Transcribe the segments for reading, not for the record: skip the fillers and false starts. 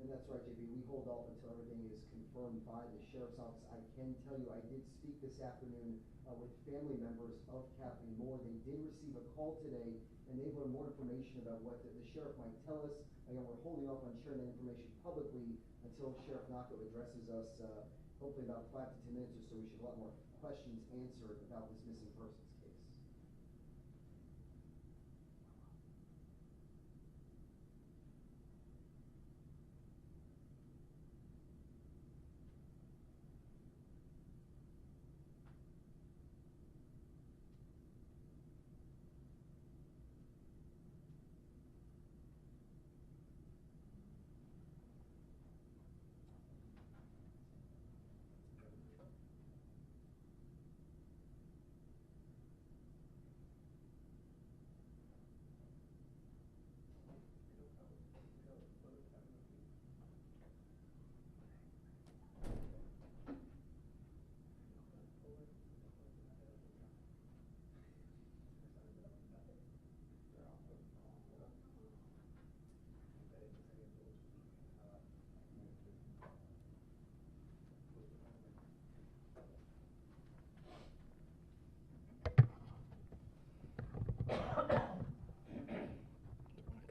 And that's right, JB. We hold off until everything is confirmed by the sheriff's office. I can tell you, I did speak this afternoon with family members of Kathleen Moore. They did receive a call today, and they've learned more information about what the sheriff might tell us. Again, we're holding off on sharing that information publicly until Sheriff Nacco addresses us, hopefully about 5 to 10 minutes or so. We should have a lot more questions answered about this missing persons case.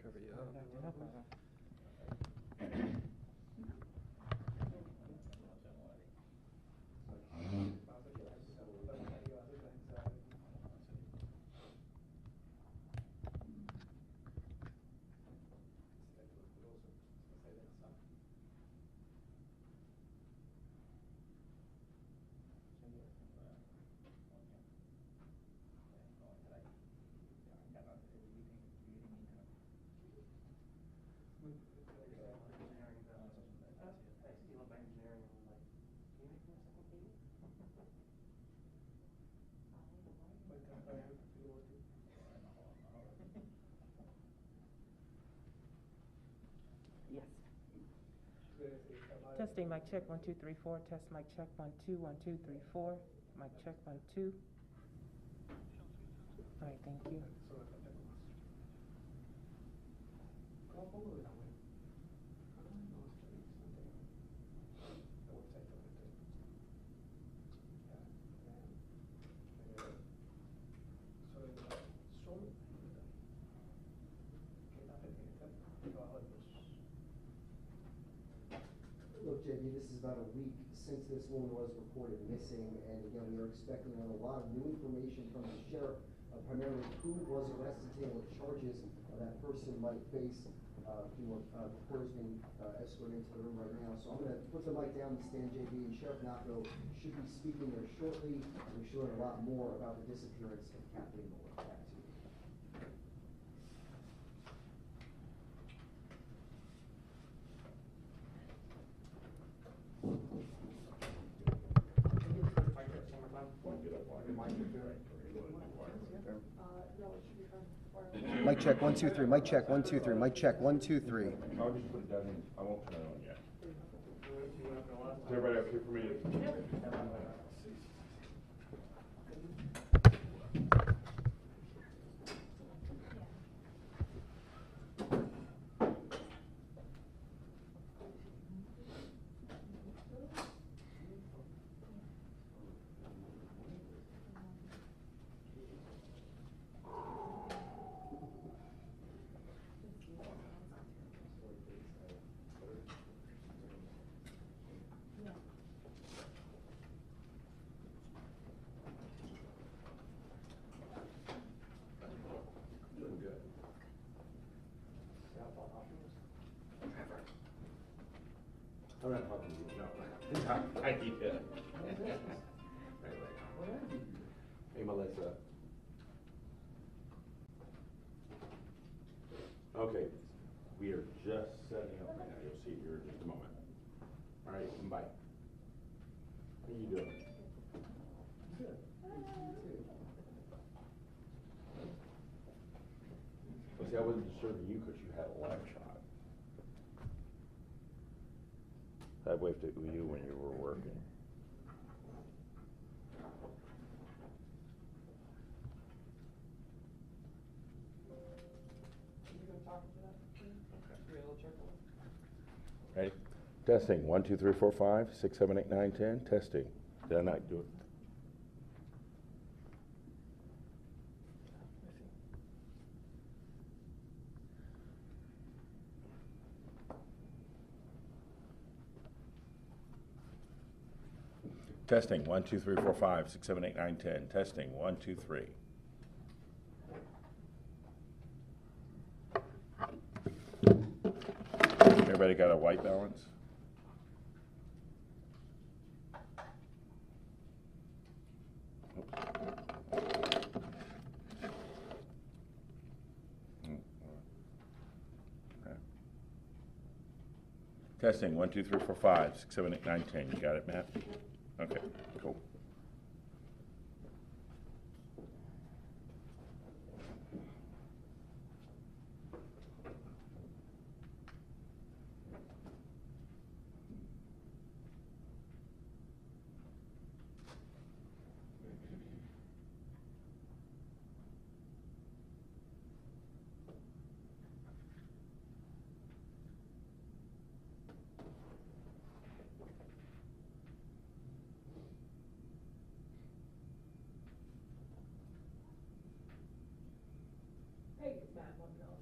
Cover you up. Yes. Testing, mic check, 1 2 3 4. Test, mic check, 1 2 1 2 3 4. Mic check, 1 2. All right, thank you. Look, JB, this is about a week since this woman was reported missing, and again, we are expecting a lot of new information from the sheriff, primarily who was arrested today, what charges that person might face. Reporters being escorted into the room right now. So I'm going to put the mic down and stand, JB, and Sheriff Nacco should be speaking there shortly. We should learn a lot more about the disappearance of Kathleen Moore. Back to you. Mic check, 1 2 3. Mic check, 1 2 3. Mic check, 1 2 3. I'll just put it down in. I won't turn it on yet. Is everybody okay for me to? I'm not talking to you, no. I did. Hey, Melissa. Okay, we are just setting up right now. You'll see it here in just a moment. All right, bye. How are you doing? Good. Well, see, I wasn't disturbing you because you had a live shot. I waved at you when you were working. Ready? Testing, 1, 2, 3, 4, 5, 6, 7, 8, 9, 10. Testing. Did I not do it? Testing, 1, 2, 3, 4, 5, 6, 7, 8, 9, 10. Testing, 1, 2, 3. Everybody got a white balance? Okay. Testing, 1, 2, 3, 4, 5, 6, 7, 8, 9, 10. You got it, Matt? Okay, cool. Hey, it's Matt, what else?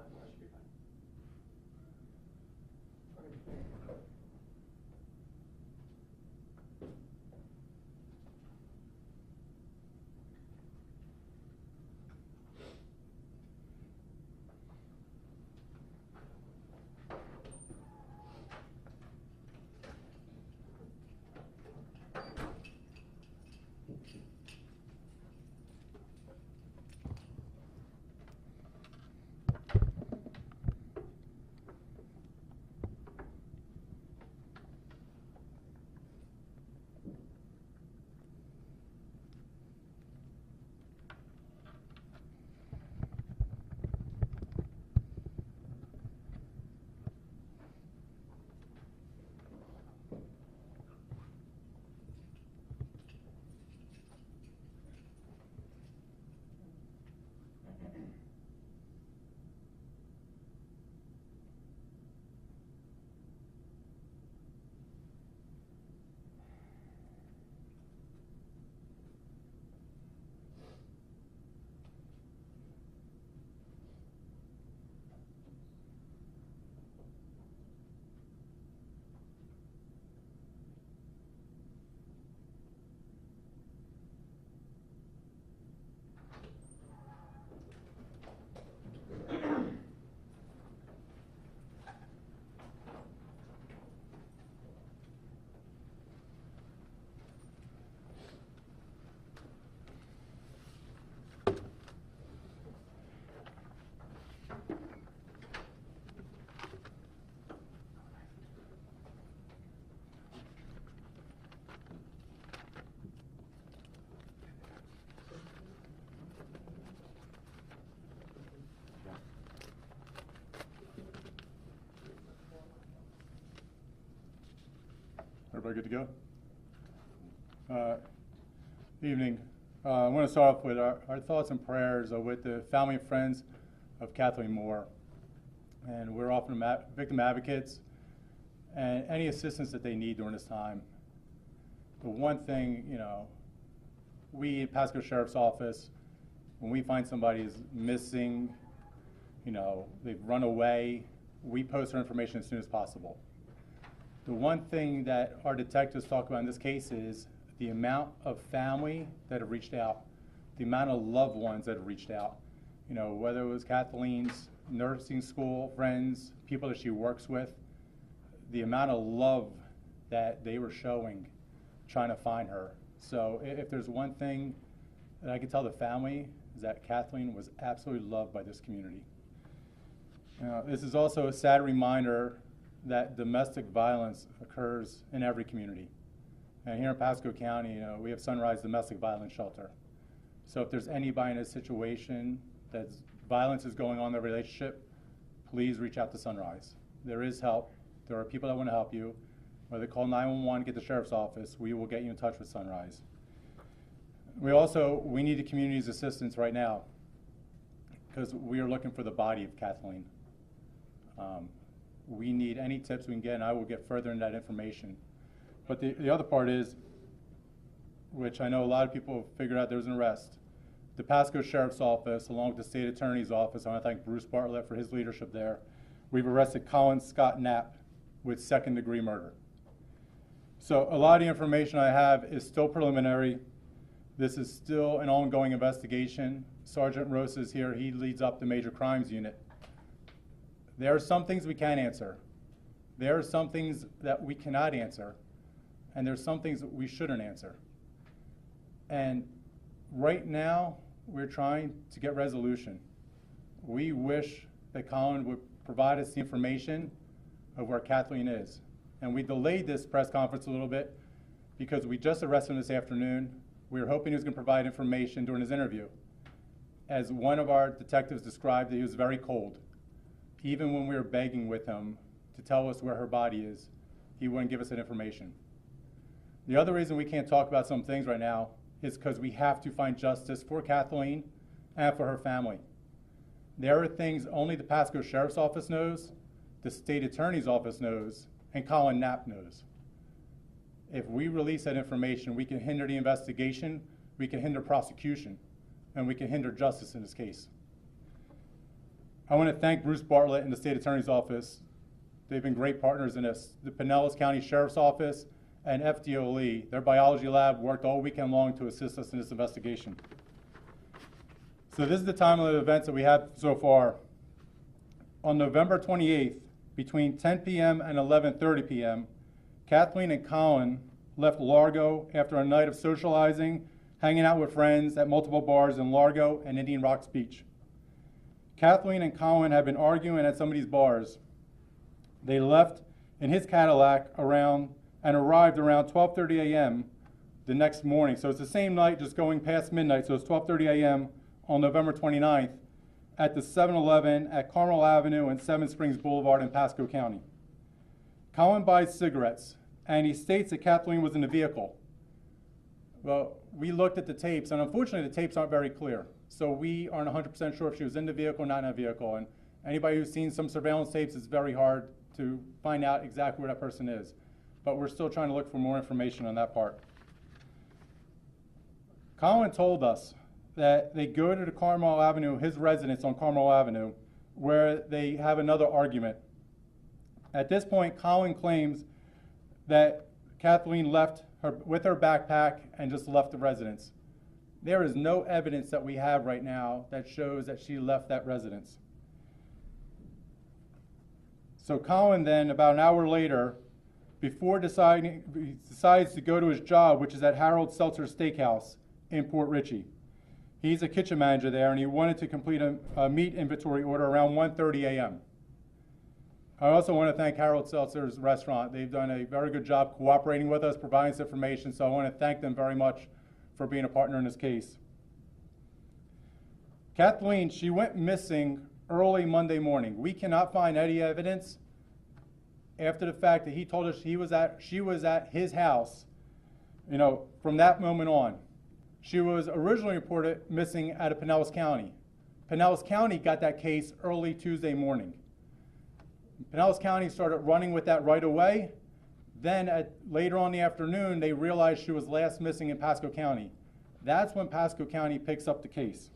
That should be fine. Everybody good to go? Evening. I want to start off with our thoughts and prayers with the family and friends of Kathleen Moore. And we're offering victim advocates and any assistance that they need during this time. The one thing, we at Pasco Sheriff's Office, when we find somebody is missing, they've run away, we post their information as soon as possible. The one thing that our detectives talk about in this case is the amount of family that have reached out, the amount of loved ones that have reached out. Whether it was Kathleen's nursing school friends, people that she works with, the amount of love that they were showing trying to find her. So if there's one thing that I can tell the family is that Kathleen was absolutely loved by this community. This is also a sad reminder that domestic violence occurs in every community. And here in Pasco County, we have Sunrise Domestic Violence Shelter. So if there's anybody in a situation that's violence is going on in their relationship, please reach out to Sunrise. There is help. There are people that want to help you. Whether call 911, get the sheriff's office, we will get you in touch with Sunrise. We need the community's assistance right now because we are looking for the body of Kathleen. We need any tips we can get, and I will get further into that information. But the other part is, which I know a lot of people have figured out there's an arrest. The Pasco Sheriff's Office, along with the State Attorney's Office, I want to thank Bruce Bartlett for his leadership there. We've arrested Colin Scott Knapp with second-degree murder. So a lot of the information I have is still preliminary. This is still an ongoing investigation. Sergeant Rosa is here. He leads up the major crimes unit. There are some things we can answer. There are some things that we cannot answer. And there's some things that we shouldn't answer. And right now, we're trying to get resolution. We wish that Colin would provide us the information of where Kathleen is. And we delayed this press conference a little bit because we just arrested him this afternoon. We were hoping he was going to provide information during his interview. As one of our detectives described, he was very cold. Even when we were begging with him to tell us where her body is, he wouldn't give us that information. The other reason we can't talk about some things right now is because we have to find justice for Kathleen and for her family. There are things only the Pasco Sheriff's Office knows, the State Attorney's Office knows, and Colin Knapp knows. If we release that information, we can hinder the investigation, we can hinder prosecution, and we can hinder justice in this case. I want to thank Bruce Bartlett and the State Attorney's Office. They've been great partners in this. The Pinellas County Sheriff's Office and FDO Lee, their biology lab, worked all weekend long to assist us in this investigation. So this is the timeline of events that we have so far. On November 28th, between 10 p.m. and 11:30 p.m., Kathleen and Colin left Largo after a night of socializing, hanging out with friends at multiple bars in Largo and Indian Rocks Beach. Kathleen and Colin had been arguing at some of these bars. They left in his Cadillac and arrived around 12:30 a.m. the next morning. So it's the same night, just going past midnight. So it's 12:30 a.m. on November 29th at the 7-Eleven at Carmel Avenue and Seven Springs Boulevard in Pasco County. Colin buys cigarettes, and he states that Kathleen was in the vehicle. Well, we looked at the tapes, and unfortunately the tapes aren't very clear. So we aren't 100% sure if she was in the vehicle or not in the vehicle. And anybody who's seen some surveillance tapes, it's very hard to find out exactly where that person is. But we're still trying to look for more information on that part. Colin told us that they go to the Carmel Avenue, his residence on Carmel Avenue, where they have another argument. At this point, Colin claims that Kathleen left with her backpack and just left the residence. There is no evidence that we have right now that shows that she left that residence. So Colin then, about an hour later, before decides to go to his job, which is at Harold Seltzer's Steakhouse in Port Richey. He's a kitchen manager there, and he wanted to complete a meat inventory order around 1:30 a.m. I also want to thank Harold Seltzer's restaurant. They've done a very good job cooperating with us, providing us information, so I want to thank them very much for being a partner in this case. Kathleen, she went missing early Monday morning. We cannot find any evidence after the fact that he told us she was at his house, from that moment on. She was originally reported missing out of Pinellas County. Pinellas County got that case early Tuesday morning. Pinellas County started running with that right away. Then later on in the afternoon, they realized she was last missing in Pasco County. That's when Pasco County picks up the case.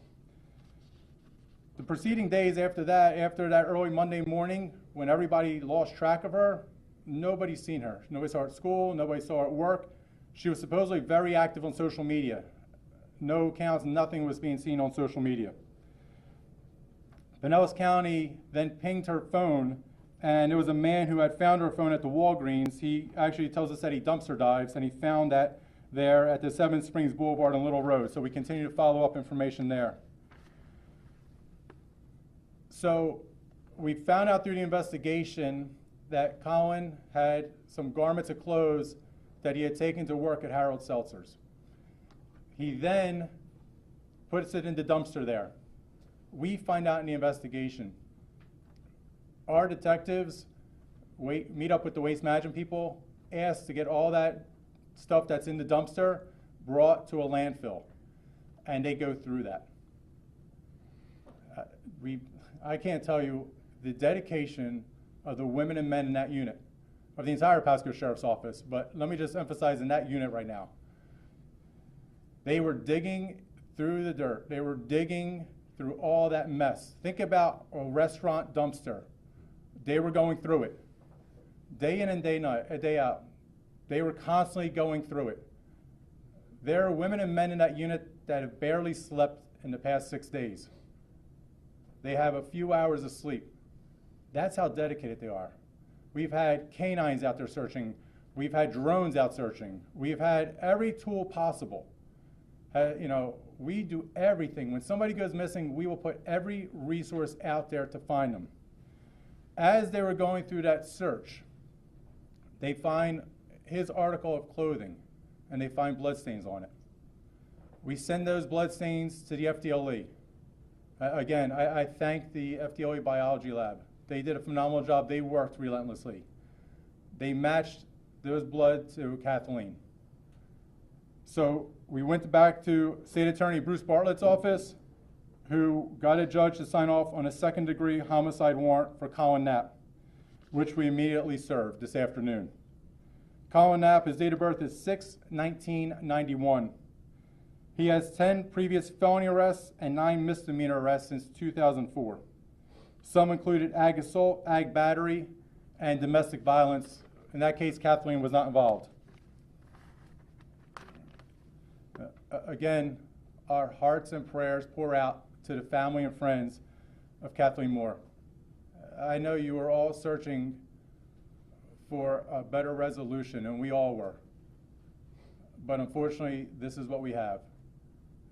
The preceding days after that early Monday morning, when everybody lost track of her, nobody's seen her. Nobody saw her at school, nobody saw her at work. She was supposedly very active on social media. No accounts, nothing was being seen on social media. Pinellas County then pinged her phone, and it was a man who had found her phone at the Walgreens. He actually tells us that he dumpster dives, and he found that there at the Seven Springs Boulevard and Little Road. So we continue to follow up information there. So we found out through the investigation that Colin had some garments of clothes that he had taken to work at Harold Seltzer's. He then puts it in the dumpster there. we find out in the investigation. Our detectives meet up with the waste management people, ask to get all that stuff that's in the dumpster brought to a landfill, and they go through that. I can't tell you the dedication of the women and men in that unit, of the entire Pasco Sheriff's Office, but let me just emphasize in that unit right now. They were digging through the dirt. They were digging through all that mess. Think about a restaurant dumpster. They were going through it. Day in and day out. They were constantly going through it. There are women and men in that unit that have barely slept in the past 6 days. They have a few hours of sleep. That's how dedicated they are. We've had canines out there searching. We've had drones out searching. We've had every tool possible. We do everything. When somebody goes missing, we will put every resource out there to find them. As they were going through that search, they find his article of clothing, and they find bloodstains on it. We send those bloodstains to the FDLE. Again, I thank the FDLE biology lab. They did a phenomenal job. They worked relentlessly. They matched those blood to Kathleen. So we went back to State Attorney Bruce Bartlett's office, who got a judge to sign off on a second-degree homicide warrant for Colin Knapp, which we immediately served this afternoon. Colin Knapp, his date of birth is 6/1991. He has 10 previous felony arrests and 9 misdemeanor arrests since 2004. Some included ag assault, ag battery, and domestic violence. In that case, Kathleen was not involved. Again, our hearts and prayers pour out to the family and friends of Kathleen Moore. I know you are all searching for a better resolution, and we all were. But unfortunately, this is what we have.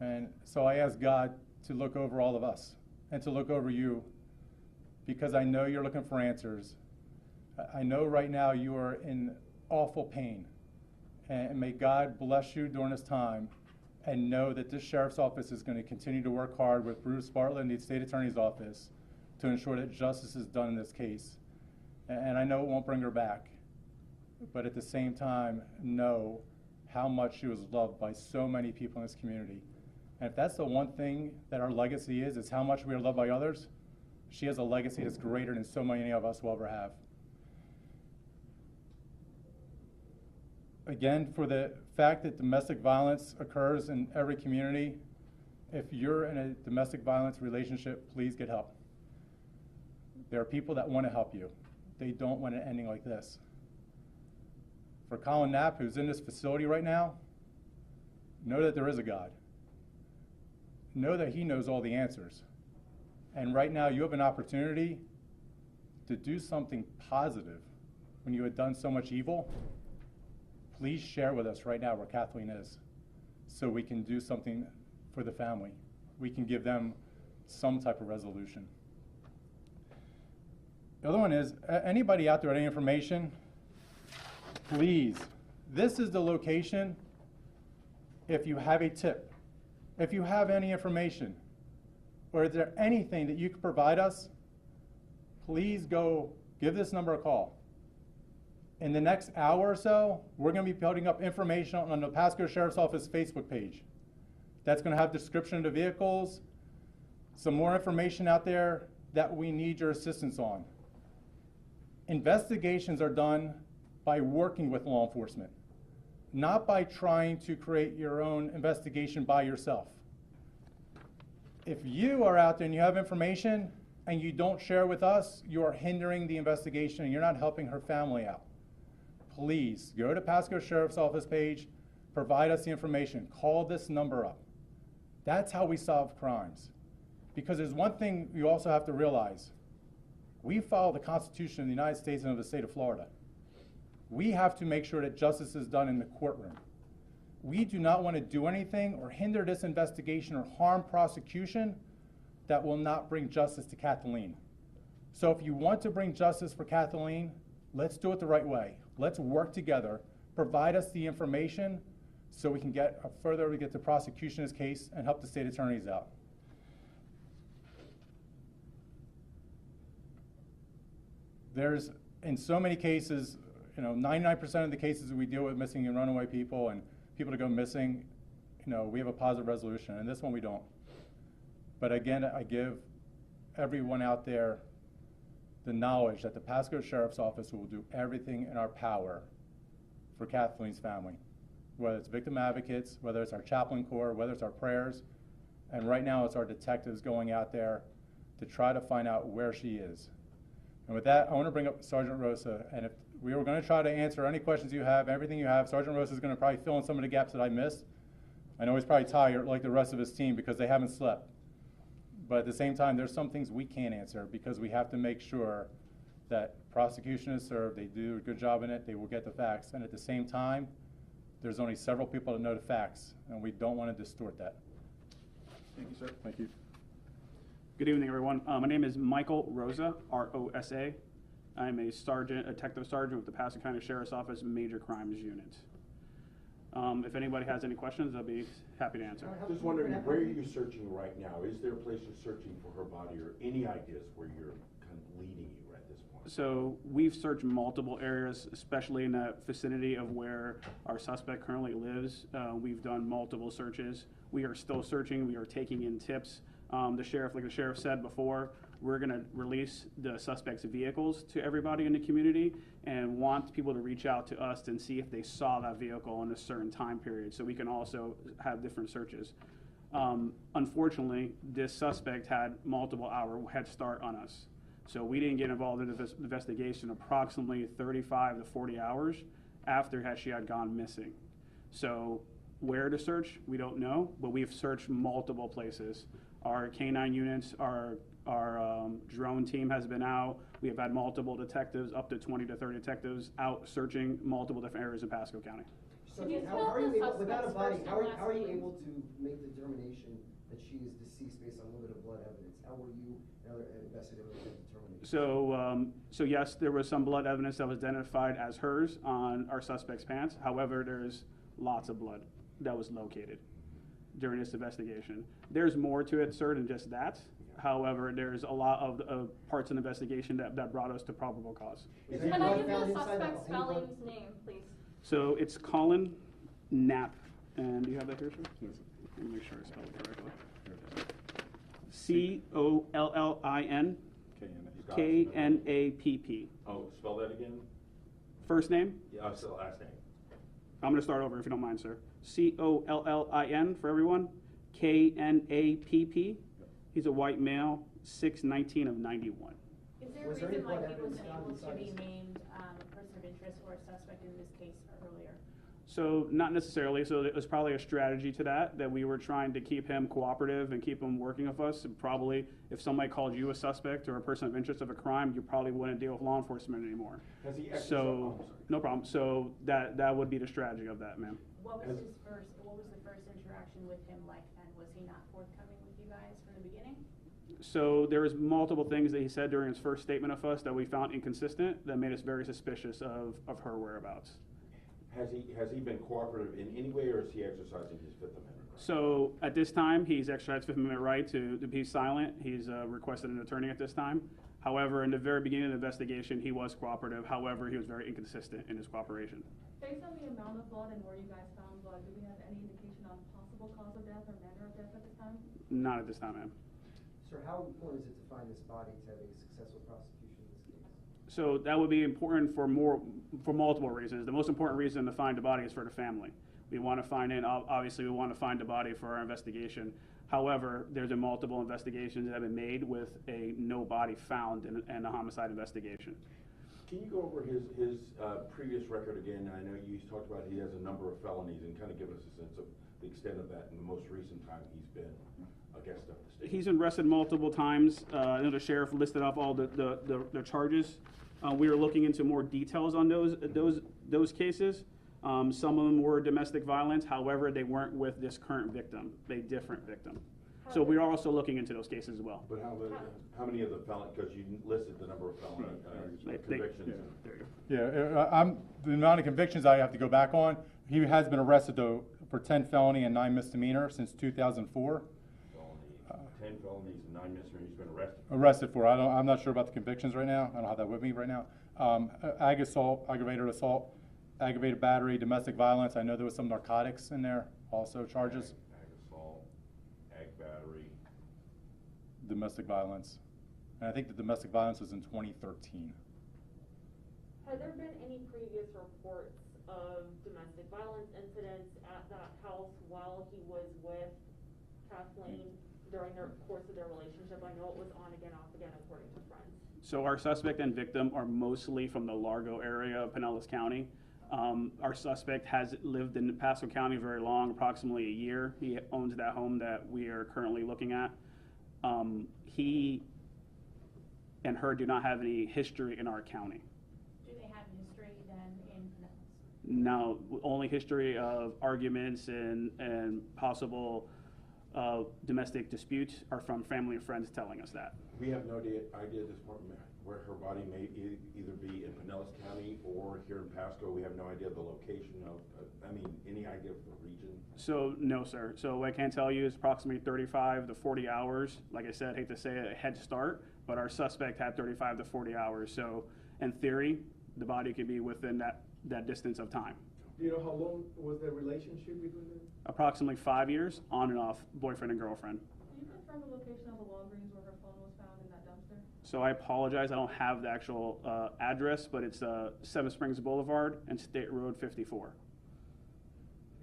And so I ask God to look over all of us and to look over you, because I know you're looking for answers. I know right now you are in awful pain. And may God bless you during this time, and know that this sheriff's office is going to continue to work hard with Bruce Bartlett and the state attorney's office to ensure that justice is done in this case. And I know it won't bring her back, but at the same time, know how much she was loved by so many people in this community. And if that's the one thing that our legacy is how much we are loved by others, she has a legacy that's greater than so many of us will ever have. Again, for the fact that domestic violence occurs in every community, if you're in a domestic violence relationship, please get help. There are people that want to help you. They don't want it ending like this. For Colin Knapp, who's in this facility right now, know that there is a God. Know that he knows all the answers. And right now you have an opportunity to do something positive when you had done so much evil. Please share with us right now where Kathleen is, so we can do something for the family. We can give them some type of resolution. The other one is, anybody out there with any information, please, this is the location if you have a tip, if you have any information, or is there anything that you could provide us, please go give this number a call. In the next hour or so, we're going to be putting up information on the Pasco Sheriff's Office Facebook page. That's going to have description of the vehicles, some more information out there that we need your assistance on. Investigations are done by working with law enforcement, not by trying to create your own investigation by yourself. If you are out there and you have information and you don't share with us, you are hindering the investigation and you're not helping her family out. Please go to Pasco Sheriff's Office page, provide us the information, call this number up. That's how we solve crimes. Because there's one thing you also have to realize. We follow the Constitution of the United States and of the state of Florida. We have to make sure that justice is done in the courtroom. We do not want to do anything or hinder this investigation or harm prosecution that will not bring justice to Kathleen. So if you want to bring justice for Kathleen, let's do it the right way. Let's work together, provide us the information so we can get the prosecution of this case and help the state attorneys out. there's, in so many cases, 99% of the cases we deal with missing and runaway people and people that go missing, we have a positive resolution, and this one we don't. But again, I give everyone out there the knowledge that the Pasco Sheriff's Office will do everything in our power for Kathleen's family, whether it's victim advocates, whether it's our chaplain corps, whether it's our prayers, and right now it's our detectives going out there to try to find out where she is. And with that, I want to bring up Sergeant Rosa, and if we were going to try to answer any questions you have, everything you have, Sergeant Rosa is going to probably fill in some of the gaps that I missed. I know he's probably tired like the rest of his team because they haven't slept. But at the same time, there's some things we can't answer because we have to make sure that prosecution is served, they do a good job in it, they will get the facts. And at the same time, there's only several people that know the facts, and we don't want to distort that. Thank you, sir. Thank you. Good evening, everyone. My name is Michael Rosa, R-O-S-A. I'm a detective sergeant with the Pasco County Sheriff's Office Major Crimes Unit. If anybody has any questions, I'll be happy to answer. Just wondering, where are you searching right now? Is there a place you're searching for her body, or any ideas where you're kind of leading you at this point? So we've searched multiple areas, especially in the vicinity of where our suspect currently lives. We've done multiple searches. We are still searching. We are taking in tips. The sheriff, like the sheriff said before, we're going to release the suspect's vehicles to everybody in the community and want people to reach out to us and see if they saw that vehicle in a certain time period, so we can also have different searches. Unfortunately, this suspect had multiple hour head start on us. So we didn't get involved in the investigation approximately 35 to 40 hours after she had gone missing. So where to search, we don't know, but we've searched multiple places. Our K-9 units, our drone team has been out. We have had multiple detectives, up to 20 to 30 detectives, out searching multiple different areas in Pasco County. So Can you how spell are you the able, without a suspect's body, first how and are you last name? able to make the determination that she is deceased based on limited blood evidence? How were you and other investigators able to determine? So yes, there was some blood evidence that was identified as hers on our suspect's pants. However, there's lots of blood that was located during this investigation. There's more to it, sir, than just that. However, there's a lot of parts in the investigation that brought us to probable cause. Is there Can I blood give found the inside the- suspect's any blood- spelling's name, please? So it's Colin Knapp. And do you have that here, sir? Let me make sure I spell it correctly. Collin Knapp. Oh, spell that again? First name? Yeah, it's the last name. I'm going to start over if you don't mind, sir. Collin for everyone. Knapp. He's a white male, 6'19" of 91. Is there a Was there any reason why blood he wasn't evidence found able to inside be his- named a person of interest or a suspect in this case earlier? So not necessarily. So it was probably a strategy to that we were trying to keep him cooperative and keep him working with us. And probably if somebody called you a suspect or a person of interest of a crime, you probably wouldn't deal with law enforcement anymore. Has he exercised? So, no problem. So that would be the strategy of that, ma'am. What was the first interaction with him like, and was he not forthcoming with you guys from the beginning? So there was multiple things that he said during his first statement of us that we found inconsistent that made us very suspicious of her whereabouts. Has he been cooperative in any way, or is he exercising his Fifth Amendment right? So at this time, he's exercised Fifth Amendment right to be silent. He's requested an attorney at this time. However, in the very beginning of the investigation, he was cooperative. However, he was very inconsistent in his cooperation. Based on the amount of blood and where you guys found blood, do we have any indication on possible cause of death or manner of death at this time? Not at this time, ma'am. Sir, how important is it to find this body to have a successful prosecution in this case? So that would be important for multiple reasons. The most important reason to find the body is for the family. We want to find it, obviously we want to find the body for our investigation. However, there's been multiple investigations that have been made with a no body found in a homicide investigation. Can you go over his previous record again? I know you talked about he has a number of felonies, and kind of give us a sense of the extent of that in the most recent time he's been a guest of the state. He's been arrested multiple times. I know the sheriff listed off all the charges. We are looking into more details on those cases. Some of them were domestic violence. However, they weren't with this current victim, a different victim. So we are also looking into those cases as well. But how many of the felonies, because you listed the number of felony convictions. Yeah, the amount of convictions I have to go back on, he has been arrested though for 10 felony and 9 misdemeanor since 2004. 10 felonies and 9 misdemeanors. He's been arrested arrested for. I'm not sure about the convictions right now. I don't have that with me right now. Ag assault, aggravated assault, aggravated battery, domestic violence. I know there was some narcotics in there, also charges. Ag assault, ag battery. Domestic violence. And I think the domestic violence was in 2013. Had there been any previous reports of domestic violence incidents at that house while he was with Kathleen during the course of their relationship? I know it was on again, off again, according to friends. So our suspect and victim are mostly from the Largo area of Pinellas County. Our suspect has lived in Pasco County very long, approximately a year. He owns that home that we are currently looking at. He and her do not have any history in our county. Do they have history then in Pinellas? No, only history of arguments and possible domestic disputes are from family and friends telling us that. We have no idea at this point where her body may either be in Pinellas County or here in Pasco. We have no idea the location of, any idea of the region? So, no, sir. So what I can tell you is approximately 35 to 40 hours. Like I said, I hate to say it, a head start, but our suspect had 35 to 40 hours. So in theory, the body could be within that distance of time. Do you know how long was the relationship between them? Approximately 5 years, on and off, boyfriend and girlfriend. Can you confirm the location of the Walgreens where her phone was found in that dumpster? So I apologize, I don't have the actual address, but it's Seven Springs Boulevard and State Road 54.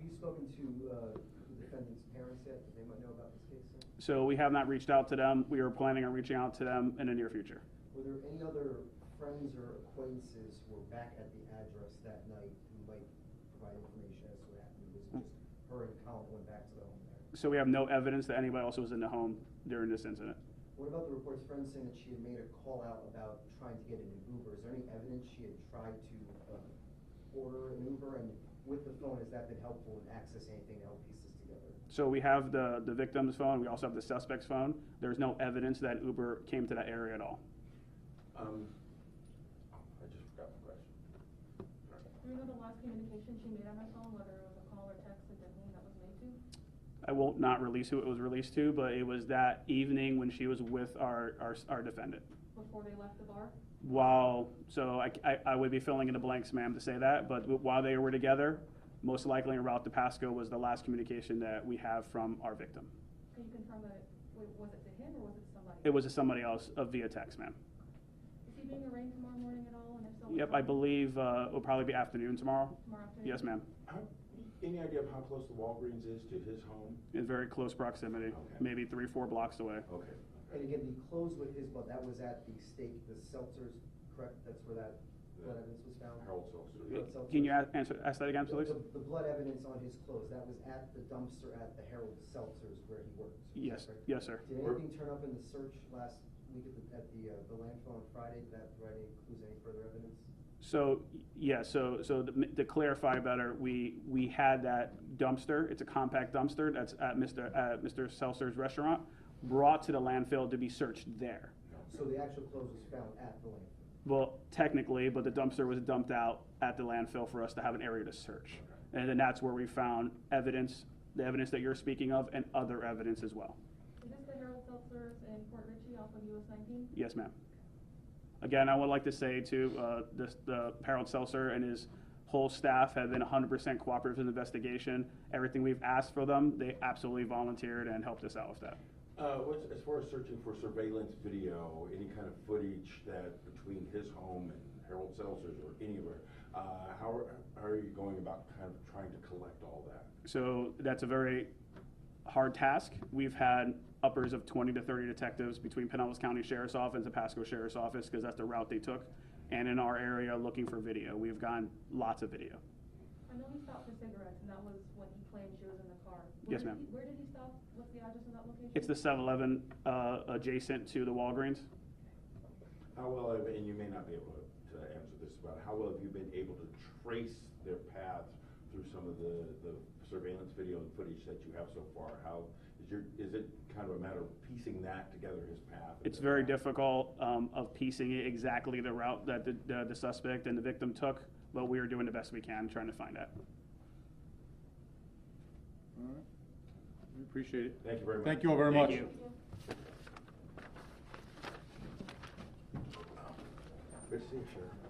Have you spoken to the defendant's parents yet? They might know about this case, sir? So we have not reached out to them. We are planning on reaching out to them in the near future. Were there any other friends or acquaintances who were back at the address that night who might provide information as to what happened? Was it just her and Colin went back to the home there? So we have no evidence that anybody else was in the home during this incident. What about the report's friend saying that she had made a call out about trying to get an Uber? Is there any evidence she had tried to order an Uber? And with the phone, has that been helpful in accessing anything to help piece this together? So we have the victim's phone. We also have the suspect's phone. There's no evidence that Uber came to that area at all. I just forgot the question. Do you know the last communication she made on her phone, whether it was a call or text that was made to? I won't not release who it was released to, but it was that evening when she was with our defendant. Before they left the bar? So I would be filling in the blanks, ma'am, to say that, but while they were together, most likely en route to Pasco was the last communication that we have from our victim. Can you confirm that was it to him or was it to somebody? It was to somebody else via text, ma'am. Is he being arraigned tomorrow morning at all, and if so? Yep, I believe it will probably be afternoon tomorrow. Tomorrow afternoon? Yes, ma'am. Any idea of how close the Walgreens is to his home? In very close proximity, Okay. maybe 3-4 blocks away. Okay. And again, the clothes with his blood, that was at the stake, the Seltzers, correct? That's where that blood evidence was found? Harold Seltzer. Blood Seltzers. Can you ask that again, please? The blood evidence on his clothes, that was at the dumpster at the Harold Seltzers where he worked? is that Yes, correct? yes, sir. Did anything turn up in the search last week at the landfill on Friday? Did that provide any further evidence? So, yeah, so to clarify better, we had that dumpster, it's a compact dumpster that's at Mr. Seltzer's restaurant, brought to the landfill to be searched there. So the actual clothes was found at the landfill? Well, technically, but the dumpster was dumped out at the landfill for us to have an area to search. And then that's where we found evidence, the evidence that you're speaking of, and other evidence as well. Is this the Harold Seltzers in Port Richey off of US 19? Yes, ma'am. Again, I would like to say to the Harold Seltzer and his whole staff have been 100% cooperative in the investigation. Everything we've asked for them, they absolutely volunteered and helped us out with that. As far as searching for surveillance video, any kind of footage that between his home and Harold Seltzer's or anywhere, how are you going about kind of trying to collect all that? So that's a very hard task. We've had uppers of 20 to 30 detectives between Pinellas County Sheriff's Office and Pasco Sheriff's Office, because that's the route they took, and in our area looking for video. We've gotten lots of video. I know he stopped for cigarettes, and that was when he claimed she was in the car. Yes, ma'am. Where did he stop? What's the address of that location? It's the 7-Eleven adjacent to the Walgreens. How well, and you may not be able to answer this, but how well have you been able to trace their paths through some of the surveillance video and footage that you have so far? Is it kind of a matter of piecing that together, his path? It's very difficult of piecing it exactly the route that the suspect and the victim took, but we are doing the best we can trying to find that. All right. We appreciate it. Thank you very much. Thank you all very Thank much. you. Good to see you, Sheriff.